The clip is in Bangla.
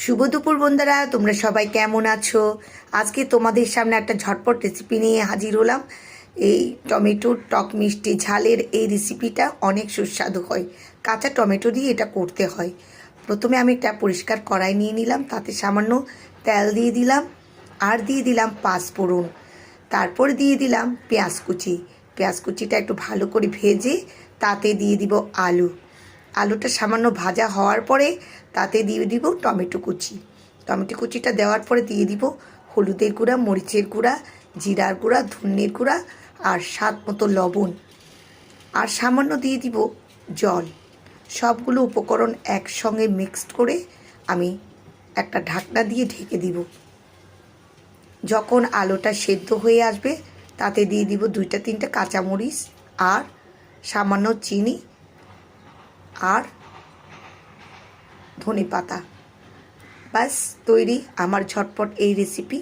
শুভ দুপুর বন্ধুরা, তোমরা সবাই কেমন আছো? আজকে তোমাদের সামনে একটা ঝটপট রেসিপি নিয়ে হাজির হলাম। এই টমেটোর টক মিষ্টি ঝালের এই রেসিপিটা অনেক সুস্বাদু হয়। কাঁচা টমেটো দিয়ে এটা করতে হয়। প্রথমে আমি একটা পরিষ্কার কড়াই নিয়ে নিলাম, তাতে সামান্য তেল দিয়ে দিলাম, আর দিয়ে দিলাম পাঁচফোড়ন, তারপর দিয়ে দিলাম পেঁয়াজ কুচি। পেঁয়াজ কুচিটা একটু ভালো করে ভেজে তাতে দিয়ে দিব আলুটা সামান্য ভাজা হওয়ার পরে তাতে দিয়ে দিব টমেটো কুচি। টমেটো কুচিটা দেওয়ার পরে দিয়ে দিব হলুদের গুঁড়া, মরিচের গুঁড়া, জিরার গুঁড়া, ধনের গুঁড়া আর স্বাদ মতো লবণ, আর সামান্য দিয়ে দিব জল। সবগুলো উপকরণ একসঙ্গে মিক্সড করে আমি একটা ঢাকনা দিয়ে ঢেকে দিব। যখন আলুটা সেদ্ধ হয়ে আসবে তাতে দিয়ে দিব 2-3টে কাঁচামরিচ আর সামান্য চিনি আর ধনে পাতা। ব্যাস তৈরি আমার ঝটপট এই রেসিপি।